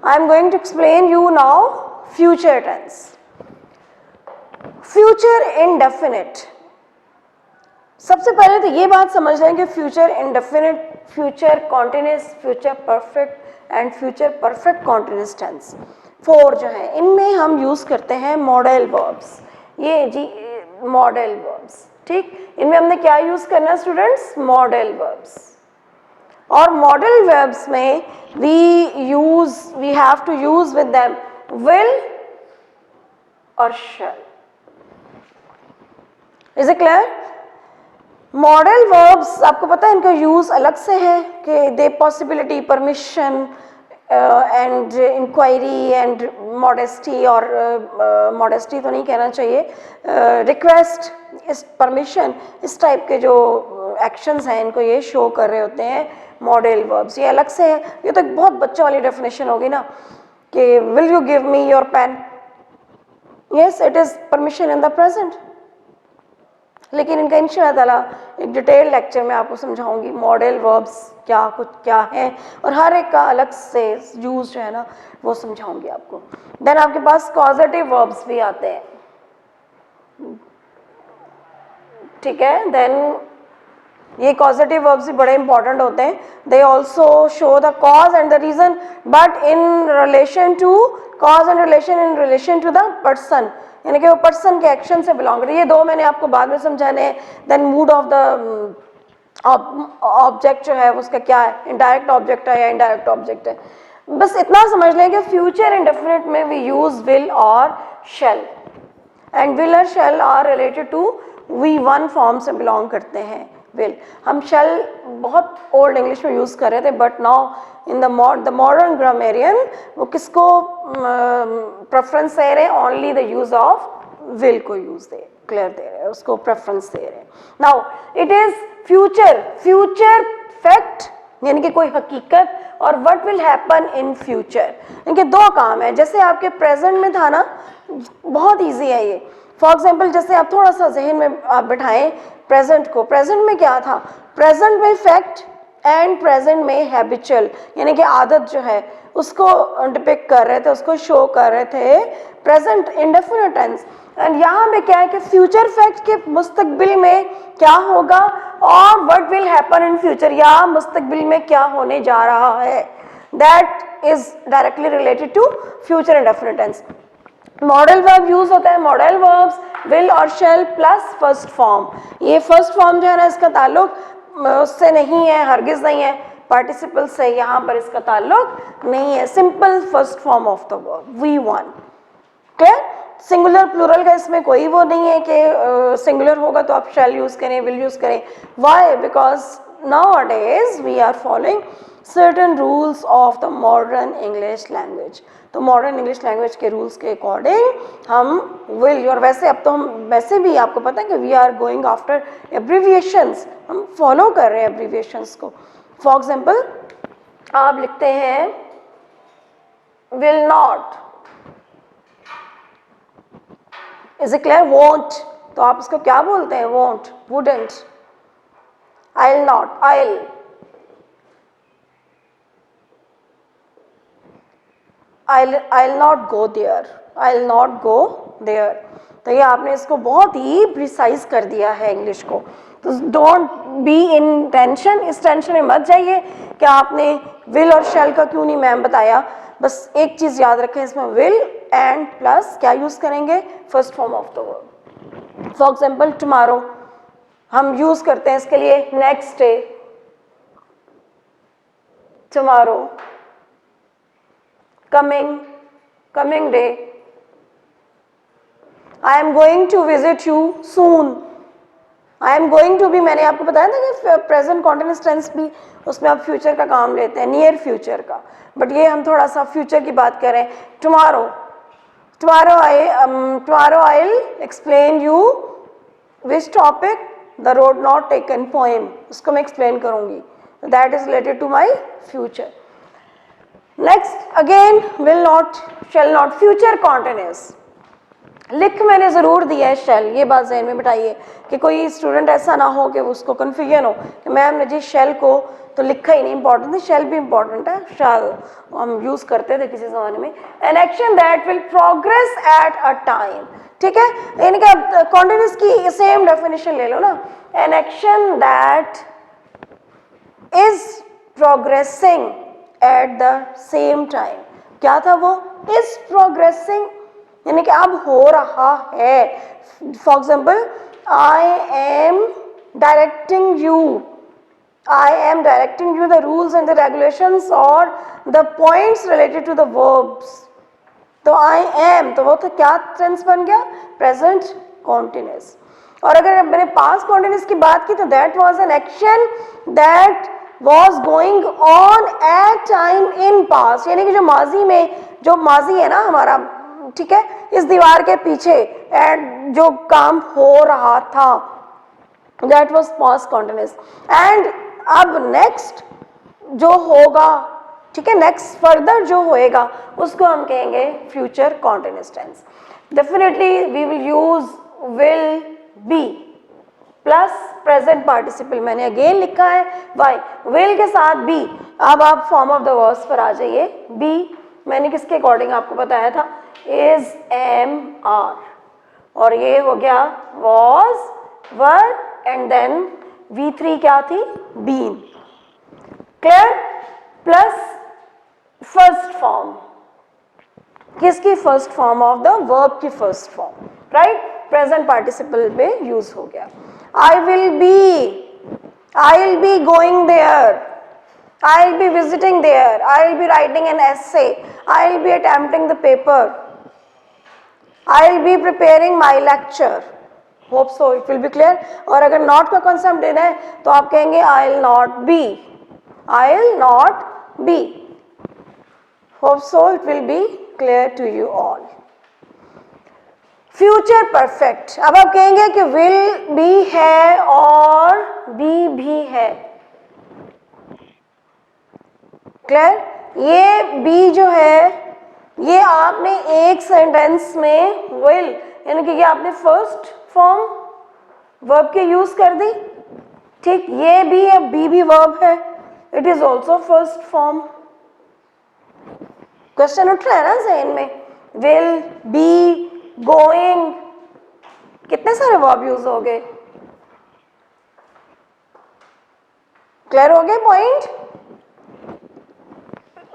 I am going to explain you now future tense. Future indefinite. सबसे पहले तो ये बात समझ लें कि future indefinite, future continuous, future perfect and future perfect continuous tense 4 जो है, इनमें हम यूज़ करते हैं मॉडल वर्ब्स. ये जी मॉडल वर्ब्स, ठीक. इनमें हमने क्या यूज़ करना है स्टूडेंट्स? Modal verbs. और मॉडल वर्ब्स में we have to use with them will और shall. Is it clear? Modal verbs आपको पता है इनका यूज अलग से है कि they possibility, permission and inquiry and modesty, और मॉडेस्टी तो नहीं कहना चाहिए, रिक्वेस्ट, इस परमिशन, इस टाइप के जो एक्शंस हैं इनको ये शो कर रहे होते हैं मॉडल वर्ब्स. ये अलग से है. ये तो एक बहुत बच्चा वाली डेफिनेशन होगी ना कि will you give me your pen. Yes, it is permission in the present. लेकिन इनका इंशाअल्लाह एक डिटेल लेक्चर में आपको समझाऊंगी मॉडल वर्ब्स क्या है, और हर एक का अलग से यूज जो है ना वो समझाऊंगी आपको. देन आपके पास कॉजेटिव वर्ब्स भी आते हैं, ठीक है. देन ये कॉजेटिव वर्ब्स भी बड़े इंपॉर्टेंट होते हैं. They also show the cause and the reason, but in relation to cause and in relation to the person, यानी कि वो पर्सन के एक्शन से बिलोंग कर. ये दो मैंने आपको बाद में समझाने हैं. Then mood of the object जो है उसका क्या है, इनडायरेक्ट ऑब्जेक्ट है या इनडायरेक्ट ऑब्जेक्ट है. बस इतना समझ लें कि फ्यूचर इंडेफिनिट में वी यूज विल और शेल, एंड विल और shall are related to V1 form से बिलोंग करते हैं. विल हम शेल बहुत ओल्ड इंग्लिश में यूज़ कर रहे थे, but now in the modern grammarian वो किसको प्रेफरेंस दे रहे हैं? Only the use of will को यूज दे क्लियर दे रहे हैं, उसको प्रेफरेंस दे रहे हैं. Now it is future fact, यानी कि कोई हकीकत, और what will happen in future. इनके दो काम है. जैसे आपके प्रेजेंट में था ना, बहुत ईजी है ये. फॉर एग्जाम्पल जैसे आप थोड़ा सा जहन में आप बिठाएं प्रेजेंट को. प्रेजेंट में क्या था? प्रेजेंट में फैक्ट एंड प्रेजेंट में हैबिचुअल, यानी कि आदत जो है उसको डिपिक्ट कर रहे थे, उसको शो कर रहे थे प्रेजेंट इंडेफिनिट टेंस. एंड यहाँ पे क्या है कि फ्यूचर फैक्ट के मुस्तकबिल में क्या होगा और what will happen in future, या मुस्तकबिल में क्या होने जा रहा है, that is directly related to future indefinite tense. Modal verb use होता है. मॉडल वर्ब्स विल और शेल प्लस फर्स्ट फॉर्म. ये फर्स्ट फॉर्म जो है ना इसका ताल्लुक उससे नहीं है, हरगिज नहीं है, पार्टिसिपल से यहाँ पर इसका ताल्लुक नहीं है. Simple first form of the verb V1. Clear? Singular plural का इसमें कोई वो नहीं है कि सिंगुलर होगा तो आप शेल यूज करें, विल यूज करें. Why? Because nowadays we are following certain rules of the modern English language. तो मॉडर्न इंग्लिश लैंग्वेज के रूल्स के अकॉर्डिंग हम विल, और वैसे अब तो हम वैसे भी आपको पता है कि we are going after abbreviations, हम फॉलो कर रहे हैं एब्रीविएशंस को. फॉर एग्जाम्पल आप लिखते हैं will not, is it clear? Won't, तो आप इसको क्या बोलते हैं? Won't, wouldn't. I will not, I will. I'll not go there. I'll not go there. तो ये आपने इसको बहुत ही प्रिसाइज कर दिया है इंग्लिश को. तो डोंट बी इन टेंशन, इस टेंशन में मत जाइए कि आपने विल और शेल का क्यों नहीं मैम बताया. बस एक चीज़ याद रखें, इसमें विल एंड प्लस क्या यूज़ करेंगे? First form of the verb. For example tomorrow हम यूज़ करते हैं इसके लिए next day, tomorrow. coming day. I am going to visit you soon. I am going to भी मैंने आपको बताया था कि प्रेजेंट कॉन्टिन्यूअस टेंस भी उसमें आप फ्यूचर का काम लेते हैं, नियर फ्यूचर का, बट ये हम थोड़ा सा फ्यूचर की बात कर रहे हैं. tomorrow I'll explain you which topic, the road not taken poem, उसको मैं explain करूँगी. that is related to my future. Next again will not, shall not, future continuous. लिख मैंने ज़रूर दिया है शेल, ये बात ज़हन में बिठाइए कि कोई स्टूडेंट ऐसा ना हो कि उसको कन्फ्यूजन हो कि मैम ने जी शेल को तो लिखा ही नहीं, इंपॉर्टेंट है, शैल भी इंपॉर्टेंट है, शैल हम यूज करते थे किसी जमाने में। N action that will progress at a time, ठीक है, इनका कॉन्टिन्यूस की सेम डेफिनेशन ले लो ना, N action that is progressing at the same time, क्या था वो, इज प्रोग्रेसिंग, यानी कि अब हो रहा है। For example, I am directing you, I am directing you the rules and the regulations or the points related to the verbs. तो I am, तो वो तो क्या टेंस बन गया, प्रेजेंट कॉन्टिन्यूस। और अगर मैंने पास्ट कॉन्टिन्यूस की बात की तो that was an action that was going on at time in past, यानी कि जो माजी में, जो माजी है ना हमारा, ठीक है, इस दीवार के पीछे एंड जो काम हो रहा था, that was past continuous. And अब नेक्स्ट जो होगा, ठीक है, नेक्स्ट फर्दर जो होएगा उसको हम कहेंगे future continuous tense. Definitely we will use will be plus present participle, मैंने अगेन लिखा है वाई, विल के साथ बी। अब आप फॉर्म ऑफ द वर्ब्स पर आ जाइए। बी मैंने किसके अकॉर्डिंग आपको बताया था, इज, एम, आर, और ये हो गया was, were, and then V3 क्या थी, been, clear, plus first form, किसकी first form, of the verb की first form, right, present participle में यूज हो गया। I will be going there, I will be visiting there, I will be writing an essay, I will be attempting the paper, I will be preparing my lecture, hope so it will be clear. और अगर not का concept देना है तो आप कहेंगे I will not be, I will not be, hope so it will be clear to you all. Future perfect, अब आप कहेंगे कि विल भी है और बी भी है, क्लियर, ये बी जो है ये आपने एक सेंटेंस में विल, यानी कि ये आपने फर्स्ट फॉर्म वर्ब के यूज कर दी, ठीक, ये भी है, बी भी वर्ब है, it is also first form. Question उठ रहा है ना जहन में, विल, बी, गोइंग, कितने सारे वर्ब यूज हो गए, क्लियर हो गए पॉइंट।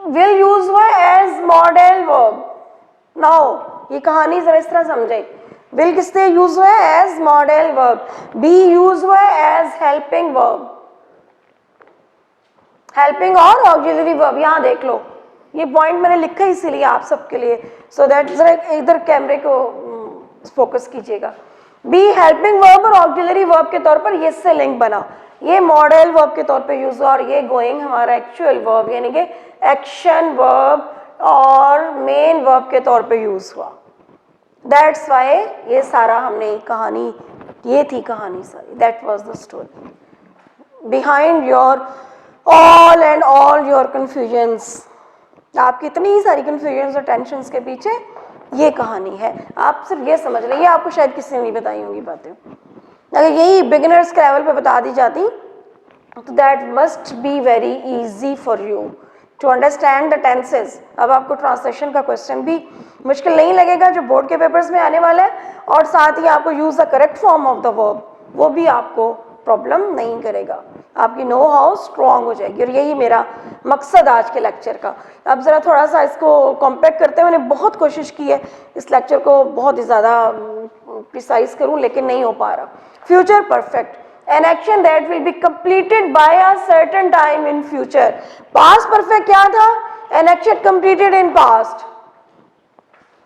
विल यूज हुआ एज मॉडल वर्ब, नाउ ये कहानी जरा इस तरह समझे, विल किससे यूज हुआ है, as modal verb, be use हुआ है एज हेल्पिंग वर्ब, हेल्पिंग और ऑक्सिलरी वर्ब, यहां देख लो ये पॉइंट मैंने लिखा है इसीलिए आप सबके लिए, सो दैट जरा इधर कैमरे को फोकस कीजिएगा। बी हेल्पिंग वर्ब और ऑक्सिलरी वर्ब के तौर पर ये से लिंक बना, ये मॉडल वर्ब के तौर पे यूज हुआ, और ये गोइंग हमारा एक्चुअल वर्ब यानी कि एक्शन वर्ब और मेन वर्ब के तौर पे यूज हुआ। दैट्स वाई ये सारा हमने कहानी, ये थी कहानी सारी, that was the story behind your all and all your confusions. आपकी इतनी सारी कन्फ्यूजन्स और टेंशन्स के पीछे ये कहानी है, आप सिर्फ ये समझ लें, ये आपको शायद किसी ने नहीं बताई होंगी बातें, अगर यही बिगिनर्स के लेवल पे बता दी जाती तो that must be very easy for you to understand the tenses. अब आपको ट्रांसलेशन का क्वेश्चन भी मुश्किल नहीं लगेगा जो बोर्ड के पेपर्स में आने वाला है, और साथ ही आपको use the correct form of the verb, वो भी आपको प्रॉब्लम नहीं करेगा, आपकी नो हाउ स्ट्रॉन्ग हो जाएगी, और यही मेरा मकसद आज के लेक्चर का। अब ज़रा थोड़ा सा इसको कॉम्पैक्ट करते हैं, मैंने बहुत कोशिश की है इस लेक्चर को बहुत ही ज़्यादा प्रिसाइज करूं लेकिन नहीं हो पा रहा। Future perfect, an action that will be completed by a certain time in future। past perfect क्या था, an action completed in past,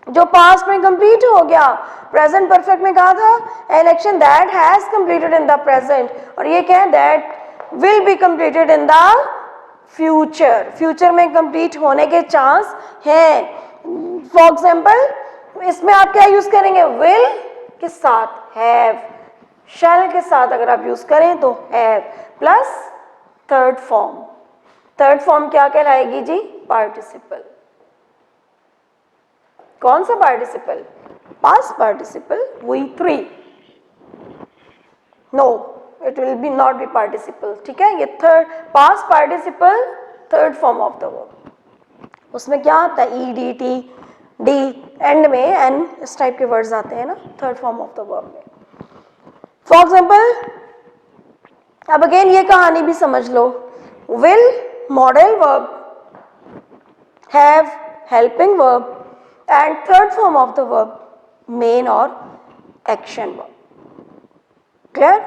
जो past में complete हो गया। present perfect में कहा था, an action that has completed in the present, और ये क्या है, that will be completed in the future, future में complete होने के chance हैं। for example इसमें आप क्या यूज करेंगे, will के साथ have, शैल के साथ अगर आप यूज करें तो have plus third form, third form क्या कहलाएगी जी, पार्टिसिपल। कौन सा participle, past participle, we 3, no it will be not be participle, ठीक है। ये third past participle third form of the verb, उसमें क्या आता है E D T D end में एन इस टाइप के वर्ड्स आते हैं ना third form of the verb में। फॉर एग्जाम्पल अब अगेन ये कहानी भी समझ लो, will modal verb, have helping verb and third form of the verb main और एक्शन वर्ब। क्लियर?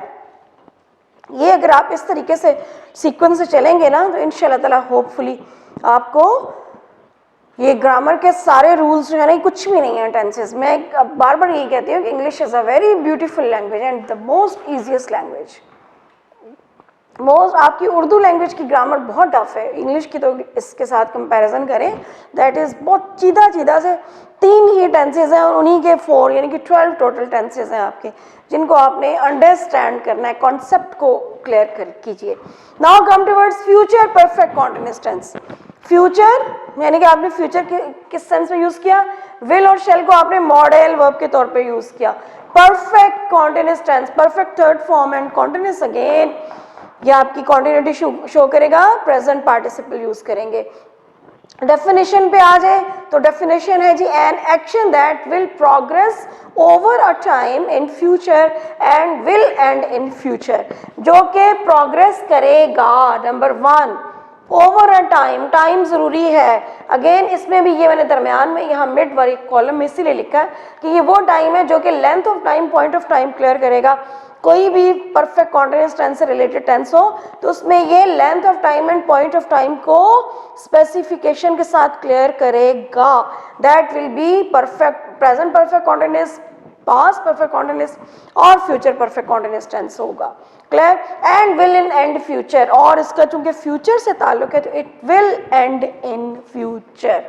ये अगर आप इस तरीके से सीक्वेंस से चलेंगे ना तो इंशाल्लाह ताला होपफुली आपको ये ग्रामर के सारे रूल्स जो है ना कुछ भी नहीं है टेंसेस में। अब बार बार यही कहती हूँ कि English is a very beautiful language and the most easiest language. आपकी उर्दू लैंग्वेज की ग्रामर बहुत टफ है, इंग्लिश की तो इसके साथ कंपैरिजन करें दैट इज़ बहुत सीधा सीधा से 3 ही टेंसेज हैं और उन्हीं के 4 यानी कि 12 टोटल टेंसेज हैं आपके, जिनको आपने अंडरस्टैंड करना है, कॉन्सेप्ट को क्लियर कर कीजिए। Now come towards future perfect continuous tense. Future यानी कि आपने फ्यूचर किस सेंस में यूज़ किया, विल और शेल को आपने मॉडल वर्ब के तौर पे यूज़ किया। Perfect continuous tense, perfect third form and continuous again ये आपकी कॉन्टिन्यूटी शो करेगा, प्रेजेंट पार्टिसिपल यूज करेंगे। डेफिनेशन पे आ जाए तो डेफिनेशन है जी an action that will progress over a time in future and will end in future, जो कि प्रोग्रेस करेगा। Number 1 over a time, time जरूरी है। अगेन इसमें भी ये मैंने दरमियान में यहाँ मिड वाली कॉलम में इसीलिए लिखा है कि ये वो टाइम है जो कि length of time, point of time clear करेगा। कोई भी परफेक्ट कॉन्टिन्यूअस टेंस से रिलेटेड टेंस हो तो उसमें ये length of time and point of time को स्पेसिफिकेशन के साथ क्लियर करेगा। That will be perfect present perfect continuous, past perfect continuous और फ्यूचर परफेक्ट कॉन्टिन्यूअस टेंस होगा। Clear? And will in and future, और इसका चूंकि फ्यूचर से ताल्लुक है तो it will end in future.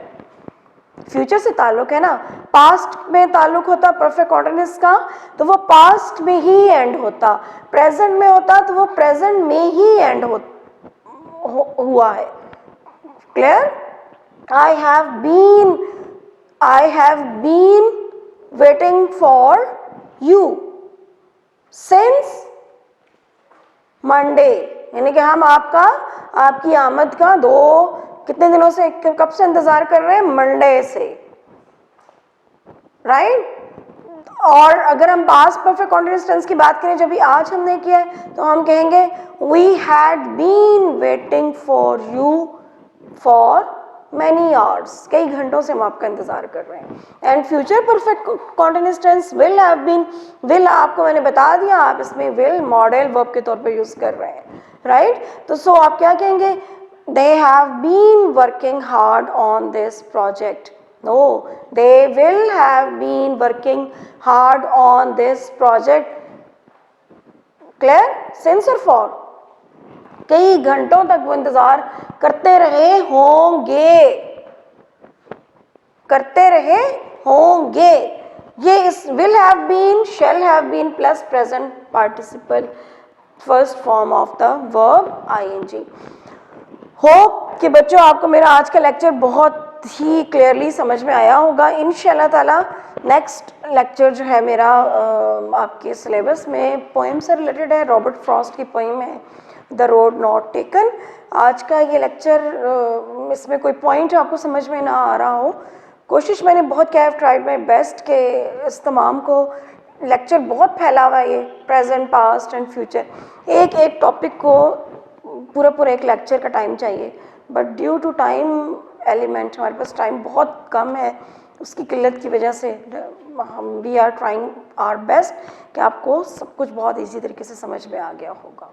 Future से ताल्लुक है ना, पास्ट में ताल्लुक होता परफेक्ट कॉन्टिन्यूअस का तो वो पास्ट में ही एंड होता, प्रेजेंट में होता तो वो प्रेजेंट में ही एंड हुआ है। Clear? I have been waiting for you since Monday, यानी कि हम आपकी आमद का कितने दिनों से, कब से इंतजार कर रहे हैं, मंडे से, राइट। और अगर हम पास्ट परफेक्ट कॉन्टिन्यूअस टेंस की बात करें जब भी आज हमने किया है तो हम कहेंगे we had been waiting for you for many hours, कई घंटों से हम आपका इंतजार कर रहे हैं। And future perfect continuous tense will have been, will आपको मैंने बता दिया, आप इसमें विल मॉडल वर्ब के तौर पे यूज कर रहे हैं, राइट। तो सो आप क्या कहेंगे, they have been working hard on this project. No, they will have been working hard on this project. Clear? Since or for? कई घंटों तक वो इंतजार करते रहे होंगे। ये इस will have been, shall have been plus present participle first form of the verb ing. Hope कि बच्चों आपको मेरा आज का लेक्चर बहुत ही क्लियरली समझ में आया होगा। इंशाल्लाह ताला नेक्स्ट लेक्चर जो है मेरा आपके सिलेबस में पोएम से रिलेटेड है, रॉबर्ट फ्रॉस्ट की पोएम है द रोड नॉट टेकन। आज का ये लेक्चर इसमें कोई पॉइंट आपको समझ में ना आ रहा हो, कोशिश मैंने बहुत किया है, ट्राइड माई बेस्ट के इस तमाम को, लेक्चर बहुत फैला हुआ है ये प्रेजेंट पास्ट एंड फ्यूचर, एक टॉपिक को पूरा एक लेक्चर का टाइम चाहिए, but due to time element हमारे पास टाइम बहुत कम है, उसकी किल्लत की वजह से हम we are trying our best कि आपको सब कुछ बहुत इजी तरीके से समझ में आ गया होगा।